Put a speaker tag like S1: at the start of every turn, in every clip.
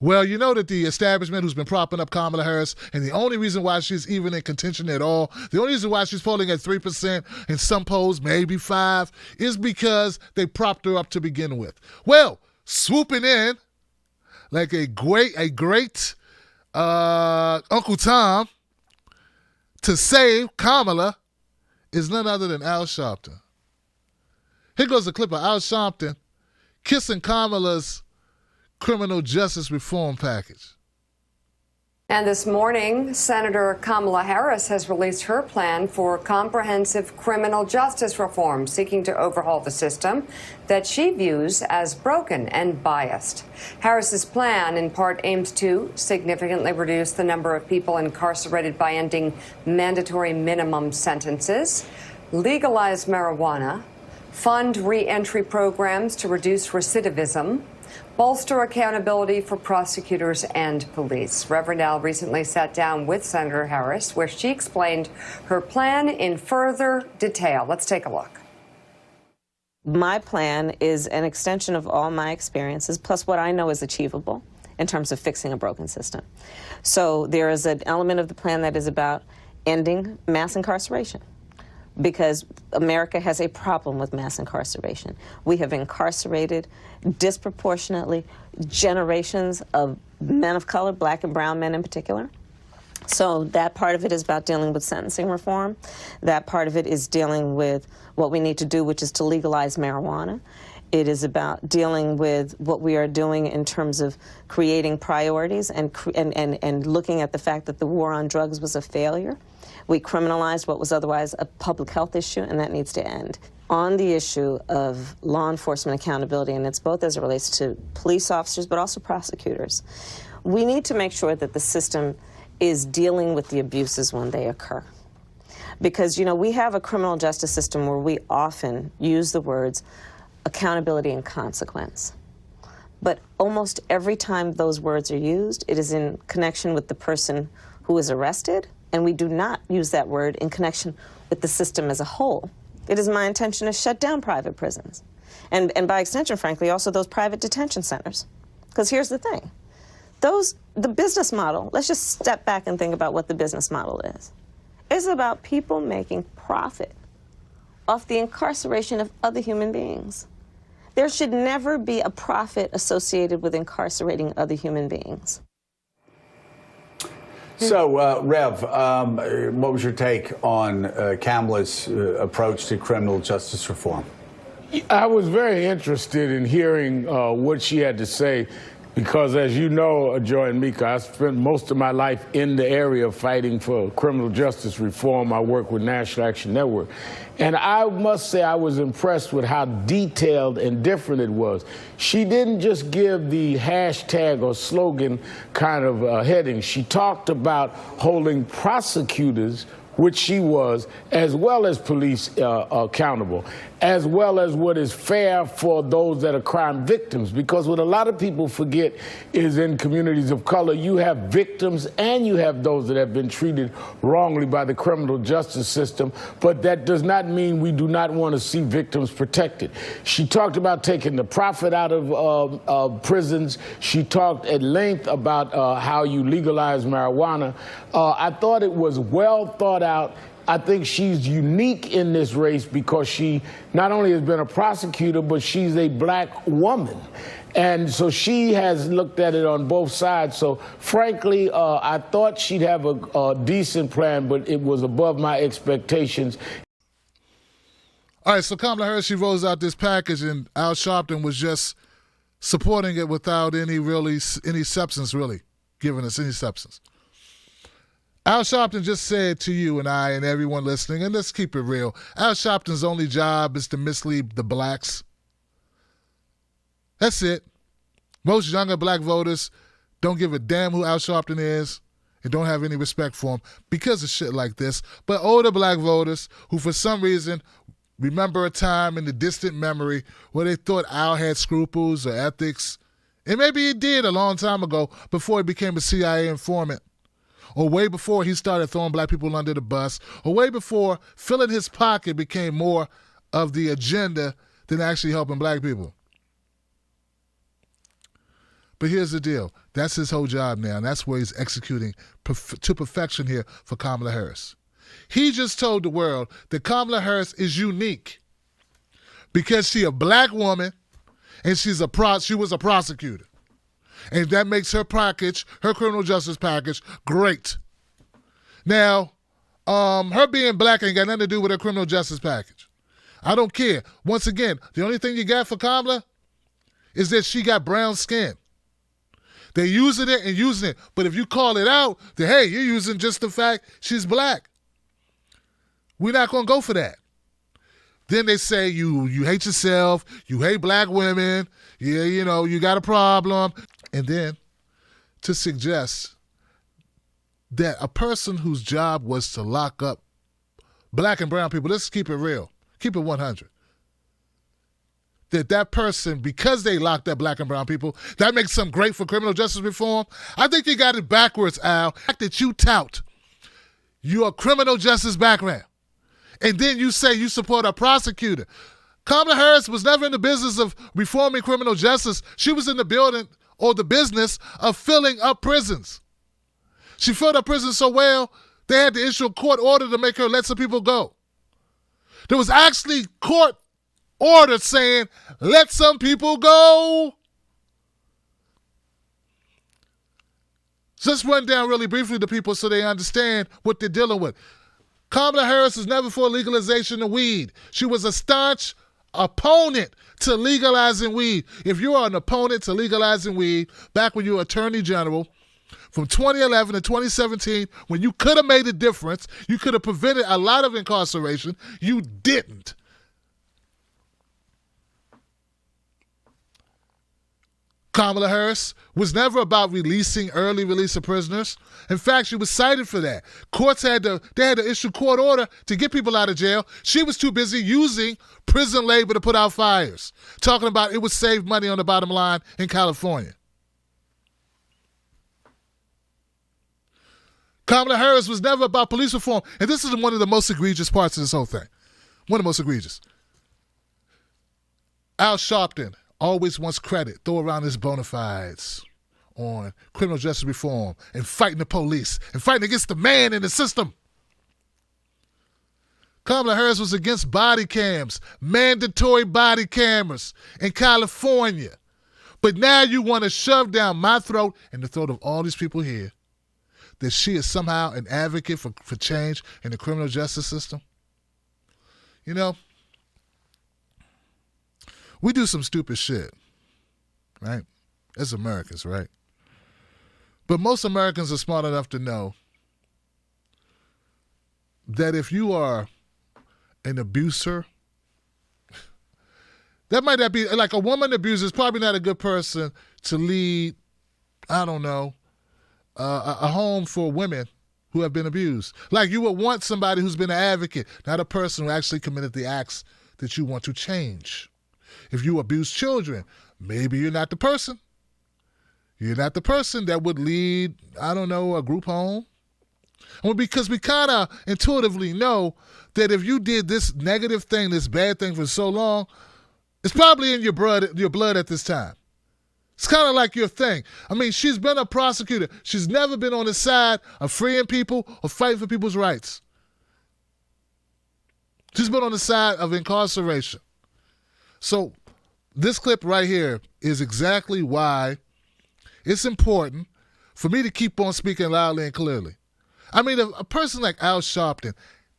S1: Well, you know that the establishment who's been propping up Kamala Harris, and the only reason why she's even in contention at all, the only reason why she's polling at 3%, in some polls maybe 5%, is because they propped her up to begin with. Well, swooping in like a great Uncle Tom to save Kamala is none other than Al Sharpton. Here goes a clip of Al Sharpton kissing Kamala's criminal justice reform package.
S2: And this morning, Senator Kamala Harris has released her plan for comprehensive criminal justice reform, seeking to overhaul the system that she views as broken and biased. Harris's plan, in part, aims to significantly reduce the number of people incarcerated by ending mandatory minimum sentences, legalize marijuana, fund re-entry programs to reduce recidivism, bolster accountability for prosecutors and police. Reverend Al recently sat down with Senator Harris, where she explained her plan in further detail. Let's take a look.
S3: My plan is an extension of all my experiences, plus what I know is achievable in terms of fixing a broken system. So there is an element of the plan that is about ending mass incarceration, because America has a problem with mass incarceration. We have incarcerated disproportionately generations of men of color, black and brown men in particular. So that part of it is about dealing with sentencing reform. That part of it is dealing with what we need to do, which is to legalize marijuana. It is about dealing with what we are doing in terms of creating priorities and looking at the fact that the war on drugs was a failure. We criminalized what was otherwise a public health issue, and that needs to end. On the issue of law enforcement accountability, and it's both as it relates to police officers but also prosecutors, we need to make sure that the system is dealing with the abuses when they occur. Because, you know, we have a criminal justice system where we often use the words accountability and consequence. But almost every time those words are used, it is in connection with the person who is arrested, and we do not use that word in connection with the system as a whole. It is my intention to shut down private prisons. And by extension, frankly, also those private detention centers. Because here's the thing. The business model, let's just step back and think about what the business model is. It's about people making profit off the incarceration of other human beings. There should never be a profit associated with incarcerating other human beings.
S4: So, Rev, what was your take on Kamala's approach to criminal justice reform?
S5: I was very interested in hearing what she had to say, because as you know, Joy and Mika, I spent most of my life in the area of fighting for criminal justice reform. I work with National Action Network. And I must say I was impressed with how detailed and different it was. She didn't just give the hashtag or slogan kind of heading. She talked about holding prosecutors, which she was, as well as police accountable, as well as what is fair for those that are crime victims. Because what a lot of people forget is in communities of color, you have victims and you have those that have been treated wrongly by the criminal justice system, but that does not mean we do not want to see victims protected. She talked about taking the profit out of prisons. She talked at length about how you legalize marijuana. I thought it was well thought out. I think she's unique in this race because she not only has been a prosecutor, but she's a black woman. And so she has looked at it on both sides. So frankly, I thought she'd have a decent plan, but it was above my expectations.
S1: All right, so Kamala Harris, she rolls out this package, and Al Sharpton was just supporting it without any substance, really, giving us any substance. Al Sharpton just said to you and I and everyone listening, and let's keep it real, Al Sharpton's only job is to mislead the blacks. That's it. Most younger black voters don't give a damn who Al Sharpton is and don't have any respect for him because of shit like this. But older black voters who for some reason remember a time in the distant memory where they thought Al had scruples or ethics, and maybe he did a long time ago before he became a CIA informant, or way before he started throwing black people under the bus, or way before filling his pocket became more of the agenda than actually helping black people. But here's the deal. That's his whole job now, and that's where he's executing to perfection here for Kamala Harris. He just told the world that Kamala Harris is unique because she's a black woman and she was a prosecutor. And that makes her package, her criminal justice package, great. Now, her being black ain't got nothing to do with her criminal justice package. I don't care. Once again, the only thing you got for Kamala is that she got brown skin. They're using it and using it. But if you call it out, then hey, you're using just the fact she's black. We're not going to go for that. Then they say you hate yourself, you hate black women, yeah, you know, you got a problem. And then to suggest that a person whose job was to lock up black and brown people, let's keep it real, keep it 100. That person, because they locked up black and brown people, that makes them great for criminal justice reform. I think you got it backwards, Al. The fact that you tout your criminal justice background, and then you say you support a prosecutor. Kamala Harris was never in the business of reforming criminal justice. She was in the building or the business of filling up prisons. She filled up prisons so well, they had to issue a court order to make her let some people go. There was actually court order saying, let some people go. Just run down really briefly to people so they understand what they're dealing with. Kamala Harris was never for legalization of weed. She was a staunch opponent to legalizing weed. If you are an opponent to legalizing weed, back when you were Attorney General, from 2011 to 2017, when you could have made a difference, you could have prevented a lot of incarceration, you didn't. Kamala Harris was never about early release of prisoners. In fact, she was cited for that. Courts had to issue court order to get people out of jail. She was too busy using prison labor to put out fires, talking about it would save money on the bottom line in California. Kamala Harris was never about police reform. And this is one of the most egregious parts of this whole thing. One of the most egregious. Al Sharpton always wants credit, throw around his bona fides on criminal justice reform and fighting the police and fighting against the man in the system. Kamala Harris was against body cams, mandatory body cameras in California. But now you want to shove down my throat and the throat of all these people here that she is somehow an advocate for change in the criminal justice system. You know, we do some stupid shit, right? As Americans, right? But most Americans are smart enough to know that if you are an abuser, that might not be, like a woman abuser is probably not a good person to lead, I don't know, a home for women who have been abused. Like you would want somebody who's been an advocate, not a person who actually committed the acts that you want to change. If you abuse children, maybe you're not the person. You're not the person that would lead, I don't know, a group home. Well, because we kind of intuitively know that if you did this negative thing, this bad thing for so long, it's probably in your blood at this time. It's kind of like your thing. I mean, she's been a prosecutor. She's never been on the side of freeing people or fighting for people's rights. She's been on the side of incarceration. So this clip right here is exactly why it's important for me to keep on speaking loudly and clearly. I mean, a person like Al Sharpton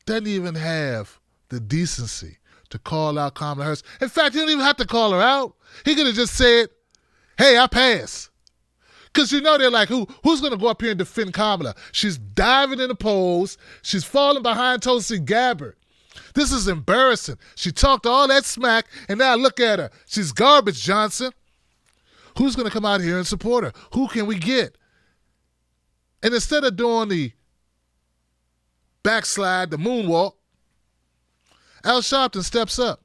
S1: doesn't even have the decency to call out Kamala Harris. In fact, he didn't even have to call her out. He could have just said, hey, I pass. Because you know they're like, who's going to go up here and defend Kamala? She's diving in the polls. She's falling behind Tulsi Gabbard. This is embarrassing. She talked all that smack, and now look at her. She's garbage, Johnson. Who's going to come out here and support her? Who can we get? And instead of doing the backslide, the moonwalk, Al Sharpton steps up.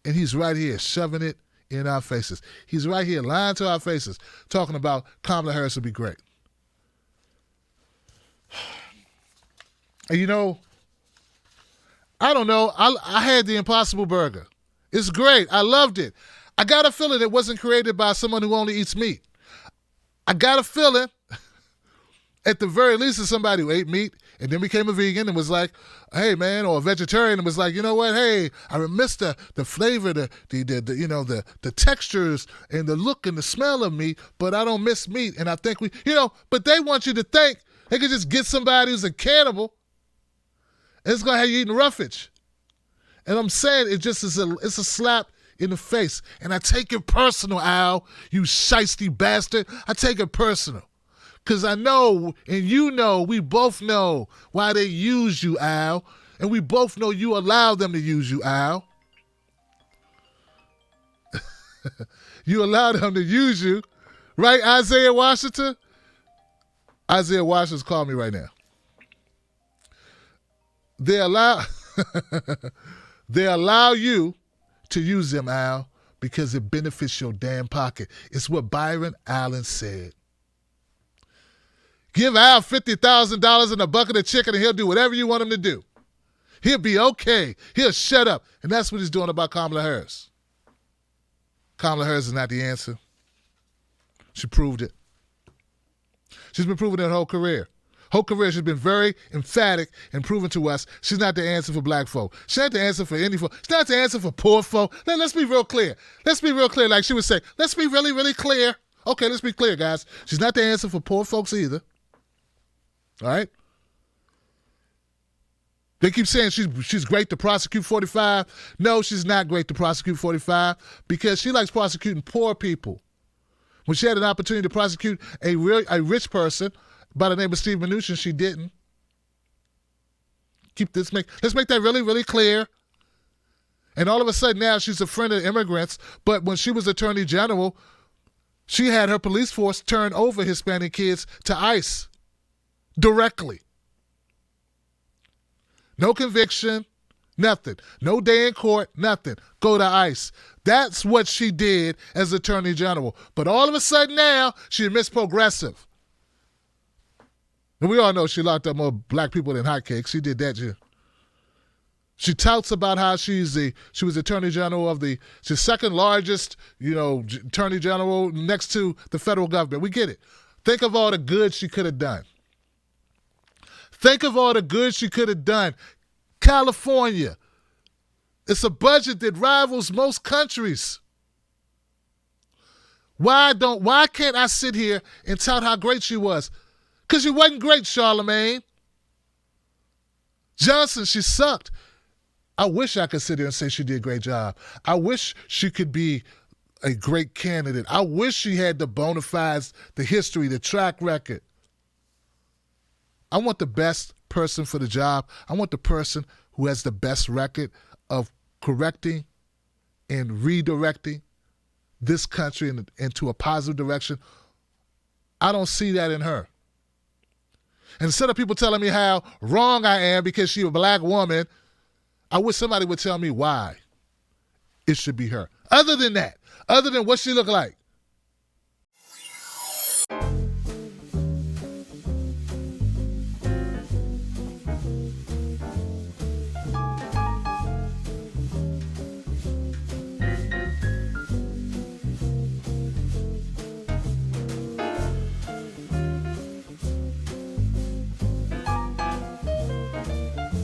S1: And he's right here shoving it in our faces. He's right here lying to our faces, talking about Kamala Harris would be great. And you know, I don't know. I had the Impossible Burger. It's great. I loved it. I got a feeling it wasn't created by someone who only eats meat. I got a feeling, at the very least, it's somebody who ate meat and then became a vegan and was like, hey, man, or a vegetarian and was like, you know what, hey, I miss the flavor, the textures and the look and the smell of meat, but I don't miss meat. And I think but they want you to think they could just get somebody who's a cannibal and it's going to have you eating roughage. And I'm saying it just is it's a slap in the face. And I take it personal, Al, you shiesty bastard. I take it personal. Because I know, and you know, we both know why they use you, Al. And we both know you allow them to use you, Al. You allow them to use you. Right, Isaiah Washington? Isaiah Washington's calling me right now. They allow you to use them, Al, because it benefits your damn pocket. It's what Byron Allen said. Give Al $50,000 and a bucket of chicken and he'll do whatever you want him to do. He'll be okay. He'll shut up. And that's what he's doing about Kamala Harris. Kamala Harris is not the answer. She proved it. She's been proving it her whole career. Whole career, she's been very emphatic in proving to us she's not the answer for black folk. She's not the answer for any folk. She's not the answer for poor folk. Let's be real clear. Let's be real clear, like she would say. Let's be really, really clear. Okay, let's be clear, guys. She's not the answer for poor folks either. All right? They keep saying she's great to prosecute 45. No, she's not great to prosecute 45 because she likes prosecuting poor people. When she had an opportunity to prosecute a rich person by the name of Steve Mnuchin, she didn't. Let's make that really, really clear. And all of a sudden now she's a friend of immigrants, but when she was Attorney General, she had her police force turn over Hispanic kids to ICE directly. No conviction, nothing. No day in court, nothing. Go to ICE. That's what she did as Attorney General. But all of a sudden now, she admits progressive. And we all know she locked up more black people than hotcakes. She did that, too. She touts about how she was Attorney General of she's second largest, Attorney General next to the federal government. We get it. Think of all the good she could have done. Think of all the good she could have done. California. It's a budget that rivals most countries. Why can't I sit here and tout how great she was? Because she wasn't great, Charlemagne. Johnson, she sucked. I wish I could sit here and say she did a great job. I wish she could be a great candidate. I wish she had the bona fides, the history, the track record. I want the best person for the job. I want the person who has the best record of correcting and redirecting this country into a positive direction. I don't see that in her. And instead of people telling me how wrong I am because she's a black woman, I wish somebody would tell me why it should be her. Other than that, other than what she look like,